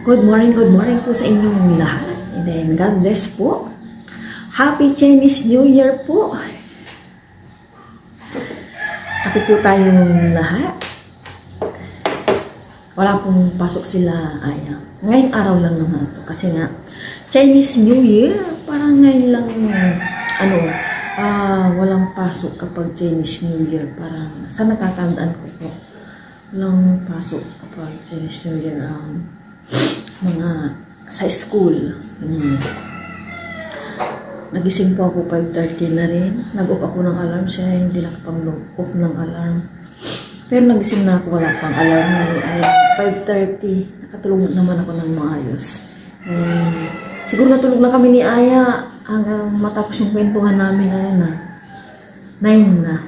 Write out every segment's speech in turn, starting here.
Good morning po sa inyong lahat. And then, God bless po. Happy Chinese New Year po. Happy po tayong lahat. Wala pong pasok sila Aya. Ngayong araw lang naman ito. Kasi nga, Chinese New Year, parang ngayon lang, walang pasok kapag Chinese New Year. Parang, sa natatandaan ko po, walang pasok kapag Chinese New Year. Mga sa school. Nagising po ako 5:30 na rin. Nag-off ako ng alarm siya. Hindi nakapang-off ng alarm. Pero nagising na ako. Wala pang alarm. Ay 5:30. Nakatulog naman ako ng maayos. Siguro natulog na kami ni Aya hanggang matapos yung kwentuhan namin. 9 na.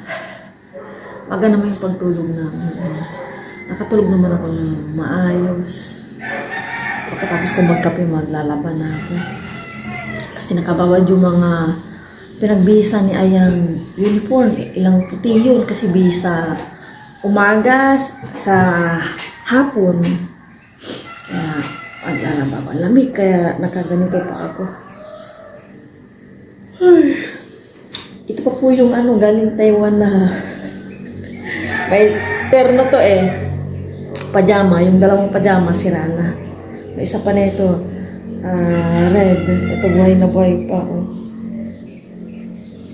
Maga naman yung pagtulog namin. Nakatulog naman ako ng maayos. Pagkatapos ko magkape, maglalaban na ako. Kasi nakabawad yung mga pinagbisa ni Ayang uniform. Ilang puti yun kasi bisa umaga sa hapon. Kaya maglalaban. Lamig kaya nakaganito pa ako. Ay. Ito pa po yung galing Taiwan na may terno to pajama. Yung dalawang pajama sira na. May isa pa na ito, red. Ito buhay na buhay pa.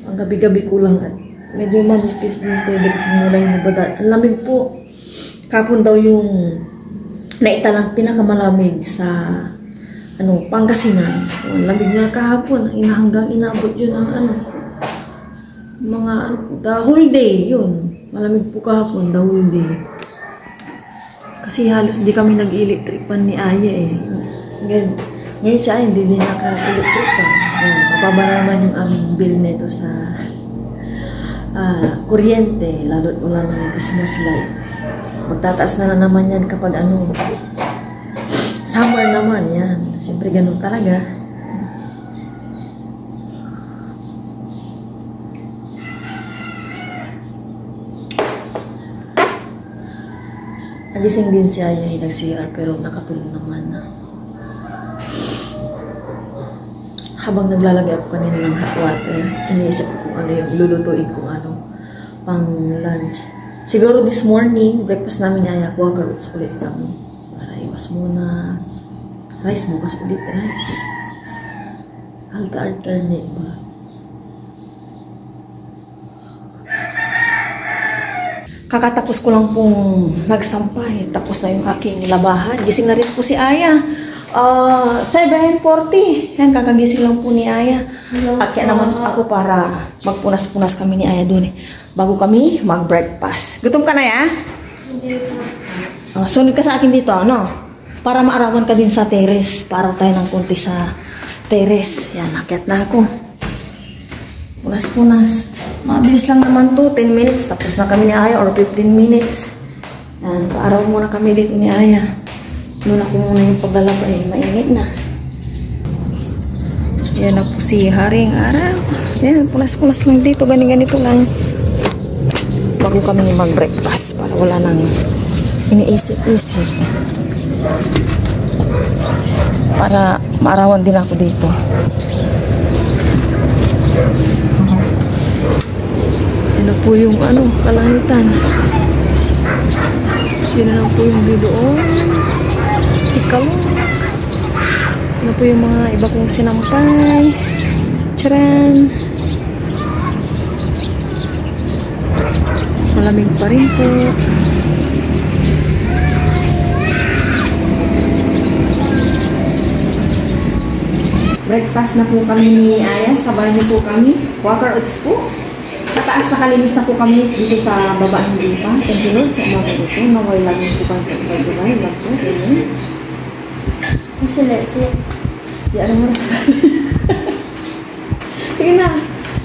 Ang gabi-gabi ko lang at medyo manipis din ito. Mula yung mabada. Ang lamig po. Kapon daw yung naitalang pinakamalamig sa Pangasinan. Ang lamig nga kahapon. Hanggang inabot yun ang the whole day yun. Malamig po kahapon, the whole day. Kasi halos hindi kami nag-electric-pan ni Aya Ngayon siya hindi din naka-electric-pan. Mababa naman yung aming bill nito sa kuryente, lalo't wala ng Christmas light. Magtataas na naman yan kapag summer naman yan. Siyempre ganun talaga. Nagising din si Aya nag-CR pero nakatulog naman na. Habang naglalagay ako kanina ng hot water, iniisip ko kung ano yung lulutuin kung pang lunch. Siguro this morning, breakfast namin ni Aya, quaker oats ulit kami. Para iwas muna rice, bukas ulit rice. Alternate ba? Kakatapos ko lang pong nagsampay. Tapos na yung aking labahan. Gising na rin po si Aya. 7:40. Yan, kakagising lang po ni Aya. Kaya naman ako para magpunas-punas kami ni Aya dun bago kami mag-breakfast. Gutom ka na ya? Hindi pa. Sunod ka sa akin dito, para maarawan ka din sa terrace. Para tayo ng konti sa terrace. Yan, nakyat na ako. Punas-punas. Mabilis lang naman to, 10 minutes. Tapos na kami ni Aya or 15 minutes. Yan, paaraw muna kami dito ni Aya. Muna ko muna yung paglalaba mainit na. Yan na po si Haring Araw. Yan, punas-punas lang dito. Ganito lang. Bago kami mag-breakfast para wala nang iniisip-isip. Para maarawan din ako dito. Yan na po yung kalangitan. Yan na po yung bidoon. Tikalok. Yan na po yung mga iba kong sinampay. Tcharan. Malamig pa rin po. Breakfast na po kami ni Aya. Sabay niyo po kami. Quaker oats po. Sa taas nakalinis na po kami dito sa baba hindi pa. Thank you Lord sa umaga dito. Naway laging po kami pag-pag-pag. Lang po. Amen. Kasi, di alam mo na sa sige na.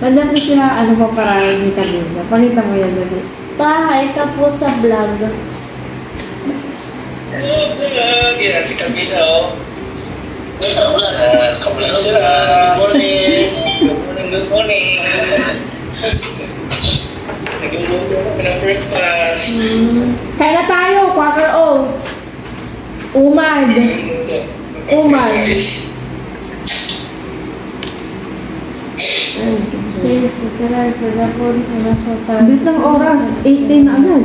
Nandiyan po sila, pa para si Camila. Panita mo yan dali. Pahay ka po sa vlog. Yeah, si Camila, kamulang sila. Good morning. Good morning. Nag-uluto ko ng breakfast. Kaya na tayo, Quaker Oats. Umad. Umad. Sis, literal, pagkapon, pagkasota. Bis ng oras, 8:10 na agad.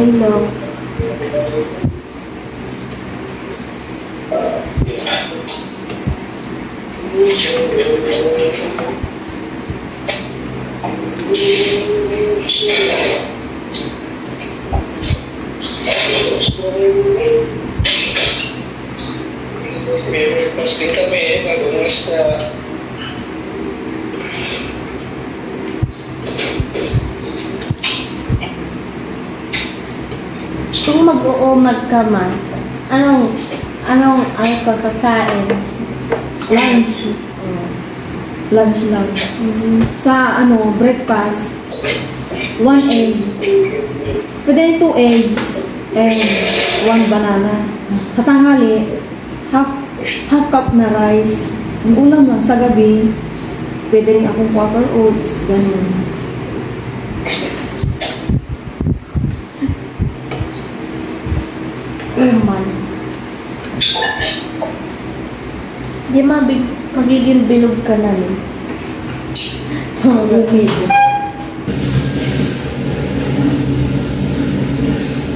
Milo. May request din kami mag-umas na Kung mag-uumag ka man, anong kakakain? Lunch. Lunch lang. Sa breakfast, 1 egg. Pwede 2 eggs and 1 banana. Sa tanghali, half cup na rice. Ang ulam lang sa gabi, pwede rin akong Quaker Oats, ganun. Umad. Di magiging bilog ka na rin. Humid.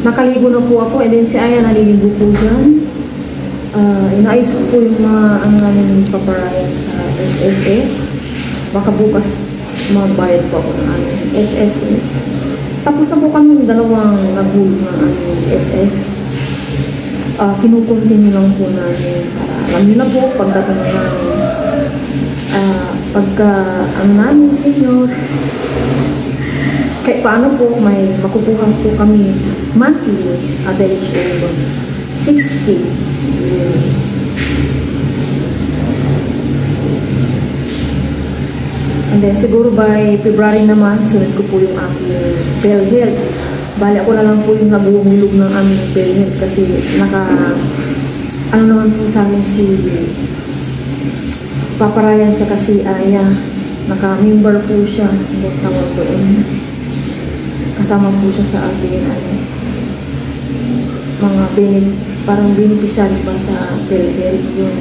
Nakaligo na po ako, and then si Aya naliligo po dyan. Inaayos ko po yung mga namin paparaya sa SSS. Baka bukas magbayad po ako ng SSS. Tapos na po kami yung dalawang nagulong ng SS. Kinukontinue lang po namin para alam nyo na po pagdating ng pagka namin senior, kahit paano po may makukuha po kami monthly at the age of 60. And then siguro by February naman sunod ko po yung aking PhilHealth. Bali ako na lang po yung naguhulog ng aming PhilHealth kasi naman po sa amin si Papa Ryan tsaka si Aya. Naka-member po siya. Ang tawag doon. Kasama po siya sa ating mga parang beneficiary ba sa PhilHealth yun.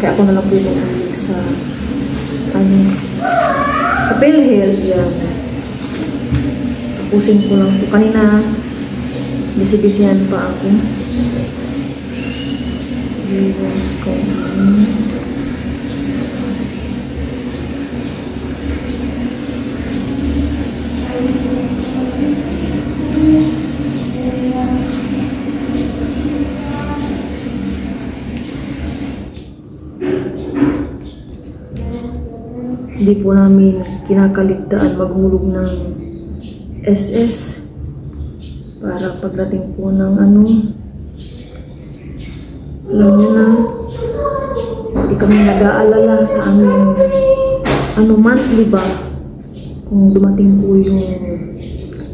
Kaya ako na lang po yung naguhulog sa PhilHealth yan. Tapusin ko lang po. Kanina, bisibisihan pa ako. Viewers ko. Hindi po namin kinakaligtaan maghulog ng SS para pagdating po ng alam nyo na, hindi kami nag-aalala sa aming monthly ba kung dumating po yung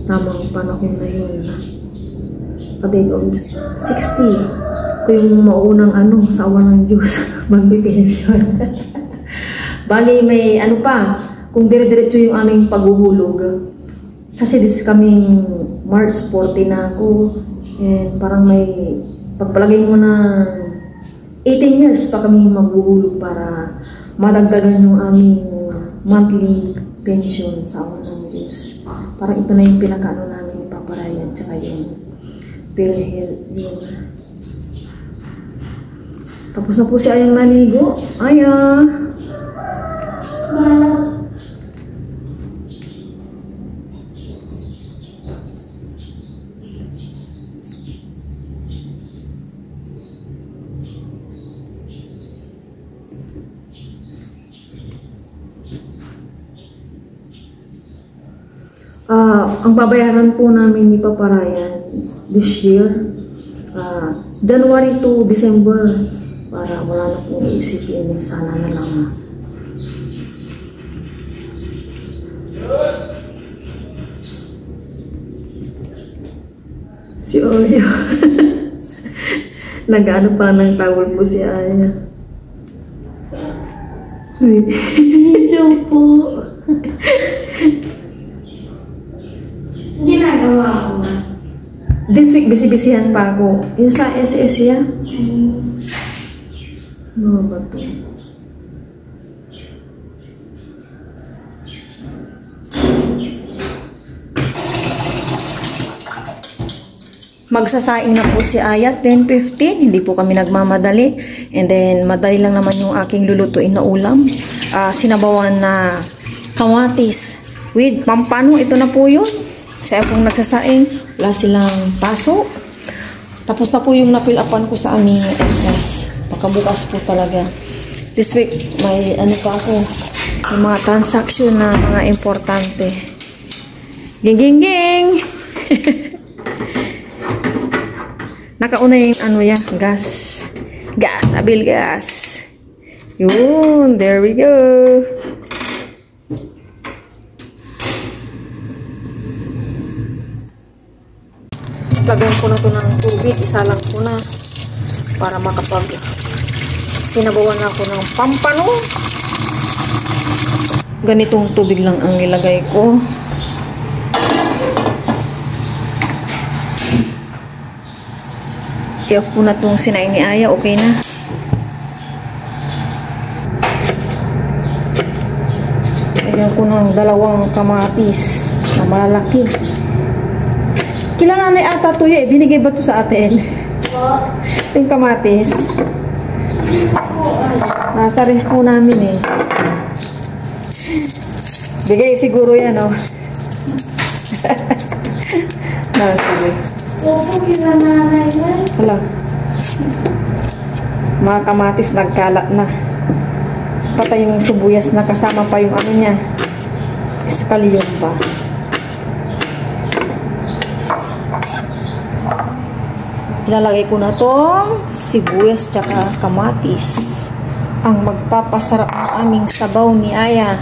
tamang panahon na yun at the age of 60 ko yung maunang sa awa ng Diyos magbipensyon. Bali may pa kung dire-diretso yung aming paghuhulog kasi this coming March 40 na ako and parang may pagpalagay mo na 18 years pa kami maghuhulog para madagdagan yung aming monthly pension sa awa ng Diyos. Parang ito na yung pinakaano namin ni Papa Ryan tsaka yung PhilHealth yun. Tapos na po si Ayang naligo. Aya! Ang babayaran po namin ni Papa Ryan this year, January to December, para wala na pong iisipin, sana na lang. Si Oreo. Nag-ano pa ng towel po si Aya. Ito po. Ginagawa mo ba? This week, bisi-bisihan pa ako. Yung sa SS yan. Ano ba ito? Magsasaing na po si Aya, 10:15. Hindi po kami nagmamadali. And then, madali lang naman yung aking lulutuin na ulam. Sinabawan na kamatis with pampano. Ito na po yun. Saya pong nagsasaing. Wala silang paso. Tapos na po yung napil-upan ko sa aming SS. Pagkabukas po talaga. This week, may ano pa ako. May mga transaction na mga importante. Ging, ging, ging! Nakauna yung ano yan, gas. Gas, abil gas. Yun, there we go. Lagyan ko na to ng tubig, isa lang ko na para makapag sinabawan ako ng pampano. Ganitong tubig lang ang nilagay ko. I-off ko na itong sinaing ni Aya. Okay na. Lagyan ko ng dalawang kamatis na malalaki. Kilala na ata ito eh. Binigay ba ito sa atin? Ito yung kamatis. Nasa rin po namin eh. Bigay siguro yan oh. Sige. Hala. Mga kamatis nagkalat na. Patay yung sibuyas na kasama pa yung ano niya. Escallion pa. Ilalagay ko na tong sibuyas tsaka kamatis. Ang magpapasarap ng aming sabaw ni Aya.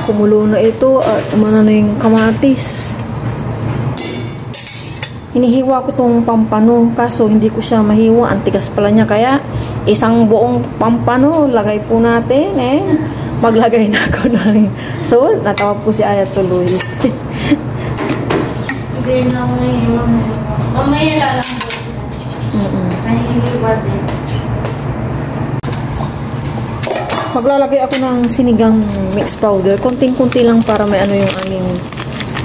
Kumulo na ito at umana na yung kamatis. Hinihiwa ko tong pampano kaso hindi ko siya mahiwa. Ang tigas pala niya kaya isang buong pampano lagay po natin eh. Maglagay na ako ng salt. Natawag po si Aya tuloy. Hindi na ako naiiwan. Mamaya lang. Naiiwan din. Maglalagay ako ng sinigang mix powder. Konting-kunti lang para may ano yung aming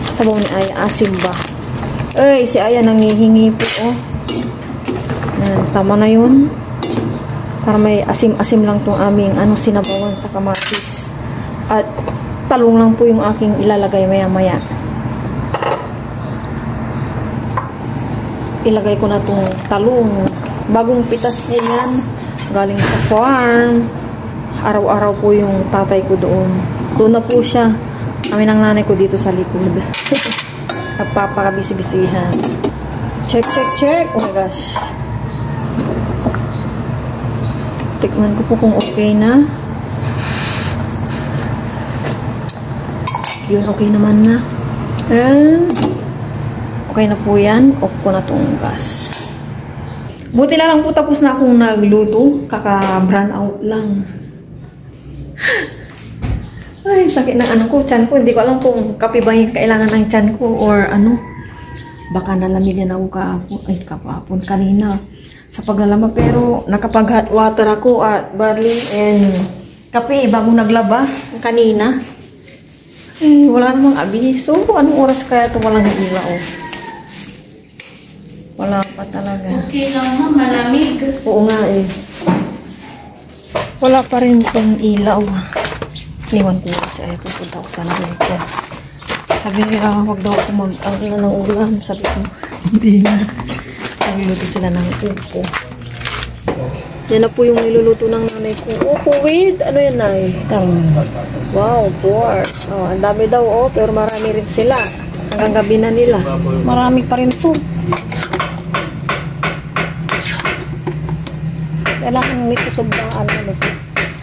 sabaw ni Aya. Asim ba? Ay, si Aya nangihingi po. Oh. Yan, tama na yun. Para may asim-asim lang tong aming ano, sinabawan sa kamatis. At talong lang po yung aking ilalagay maya-maya. Ilagay ko na tong talong. Bagong pitas po yan. Galing sa farm. Araw-araw po yung tatay ko doon. Doon na po siya. Kami ng nanay ko dito sa likod. Nagpapakabisi-bisihan. Check, check, check. Oh my gosh. Tikman ko po kung okay na. Yun, okay naman na. And, okay na po yan. Off ko na itong gas. Buti na lang po tapos na akong nagluto. Kaka-brown out lang. Ay, sakit ng ano ko, tiyan ko. Hindi ko alam kung kape ba yung kailangan ng tiyan ko or ano. Baka nalamigyan ako kahapon kanina sa paglalaba. Pero nakapag-hot water ako at barley and kape bago naglaba kanina. Eh, wala namang abiso. Anong oras kaya ito walang ilaw? Wala pa talaga. Okay lang ma, malamig. Oo nga eh. Wala pa rin itong ilaw. Liwan ko kasi ay pupunta ko sa nanay ko. Sabi nila, wag daw ako mag-angla ng ulam. Sabi ko, hindi na. Nagluluto sila ng upo. Yan na po yung niluluto ng nanay ko. Upo with, ano yan nay? Wow, pork. Oh, ang dami daw pero marami rin sila. Hanggang gabi na nila. Marami pa rin po. Kailangan nito sobrang ano.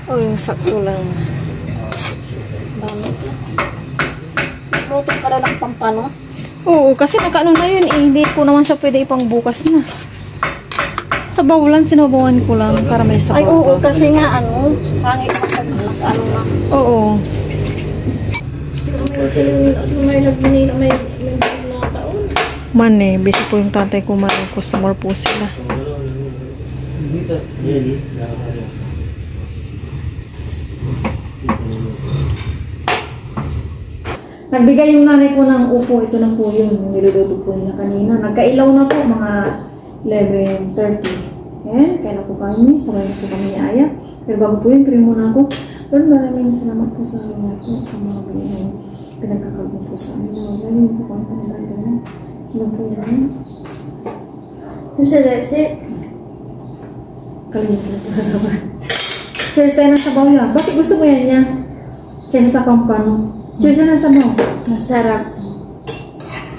Oh, yung sakto lang. Luto ka daw ng pampano? Oo, kasi nakaano na yun eh. Hindi ko naman siya pwede ipang bukas na. Sa bawlan, sinabawan ko lang para may sabaw. Ay, oo, kasi nga ano, Pangit kapag ano na. Oo. Sino may nagbinay na may na taon? Man eh, busy po yung tatay ko, man. Customer po sila. Nagbigay yung nanay ko ng upo. Ito na po yun. Niluluto po nila kanina. Nagkailaw na po, mga 11:30. Ayan, kaya na po kami. Sabay na po kami ni Aya. Pero bago po yun, pray muna ako. Lord, maraming salamat po sa lahat po sa mga binigay. Pinagkakalbo po sa amin. Maraming po kami panagagalan. Ano po yun? Kasi, Kalimutan na po naman. Cheers tayo ng sabaw yan. Bakit gusto mo yan niya? Kaysa sa pampano. Cheers na ng sabaw. masarap.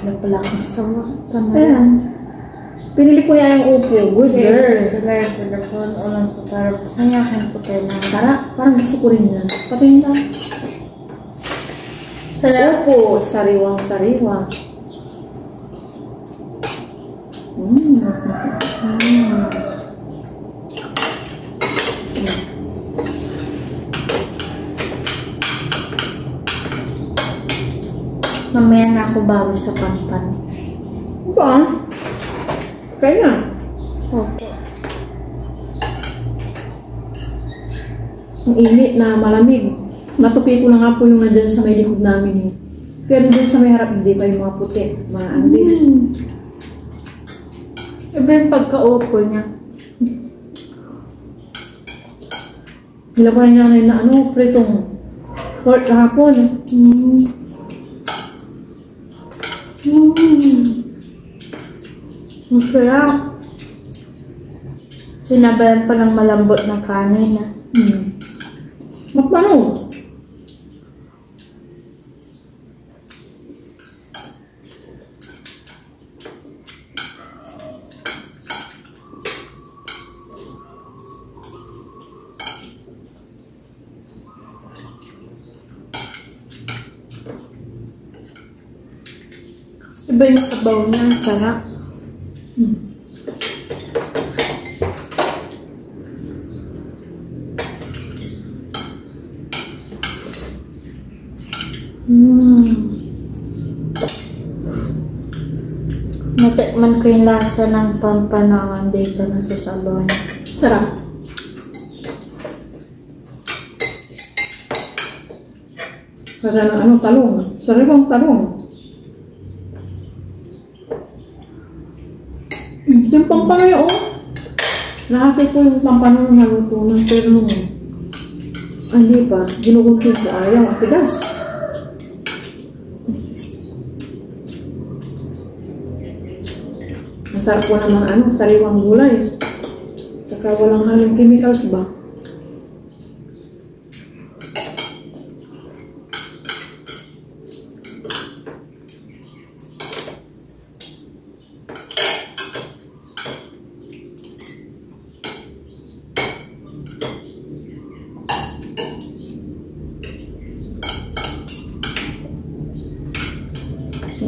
Nagpalakang sama. Tama yan. Ayan. Pinili ko niya yung upo. Good girl. Cheers. Telepon. Ulang sa tarap. Sanyakan ko tayo na. Parang gusto ko rin yan. Patingin ka. Sarap. Upo. Sariwang-sariwa. Mamaya na ako bawi sa pampan. Ba? Kaya. Okay. Ang init na malamig. Natupi ko na nga po yung nandyan sa may likod namin eh. Pero dun sa may harap, hindi pa yung mga puti. Mga andis. Iba yung pagka-upo niya. Nila ko na niya na ano, pritong pork kahapon. Ang sarap. Sinabayan pa ng malambot na kanin. Magpano? Iba yung sabaw niya. Ang sarap. Natikman ko yung lasa ng pampanangan dito na sa sabaw niya. Sarap. Kaya na ano, talong. Sariwang talong. Yung pampano yun, nahati ko yung pampano na naluto ng pero nung hindi pa, ginugunting ko ayaw, ang tigas. Ang sarap po naman ano, sariwang gulay. Saka walang halong chemicals ba?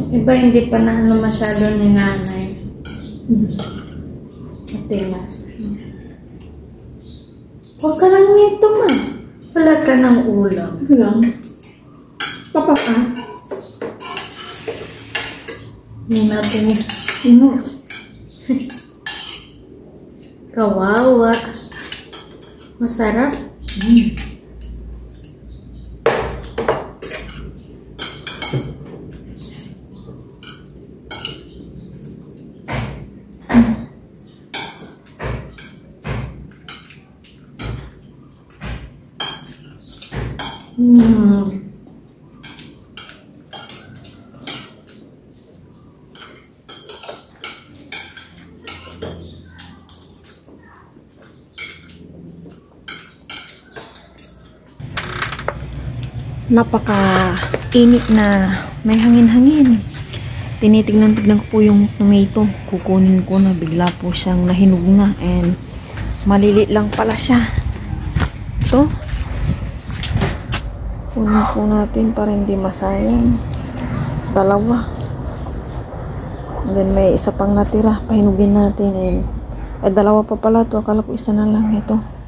Iba hindi pa na ano masyado ni nanay. Matigas. Huwag ka lang nito man. Wala ka ng ulam. Ito lang. Papaka. Hindi natin Ano? kawawa. Masarap. Napaka-init na may hangin-hangin. Tinitignan-tignan ko po yung tomato. Kukunin ko na bigla po siyang nahinog na and maliliit lang pala siya. Ito. Kunin po natin para hindi masayang. Dalawa. And then may isa pang natira. Pahinugin natin and dalawa pa pala to. Akala ko isa na lang ito.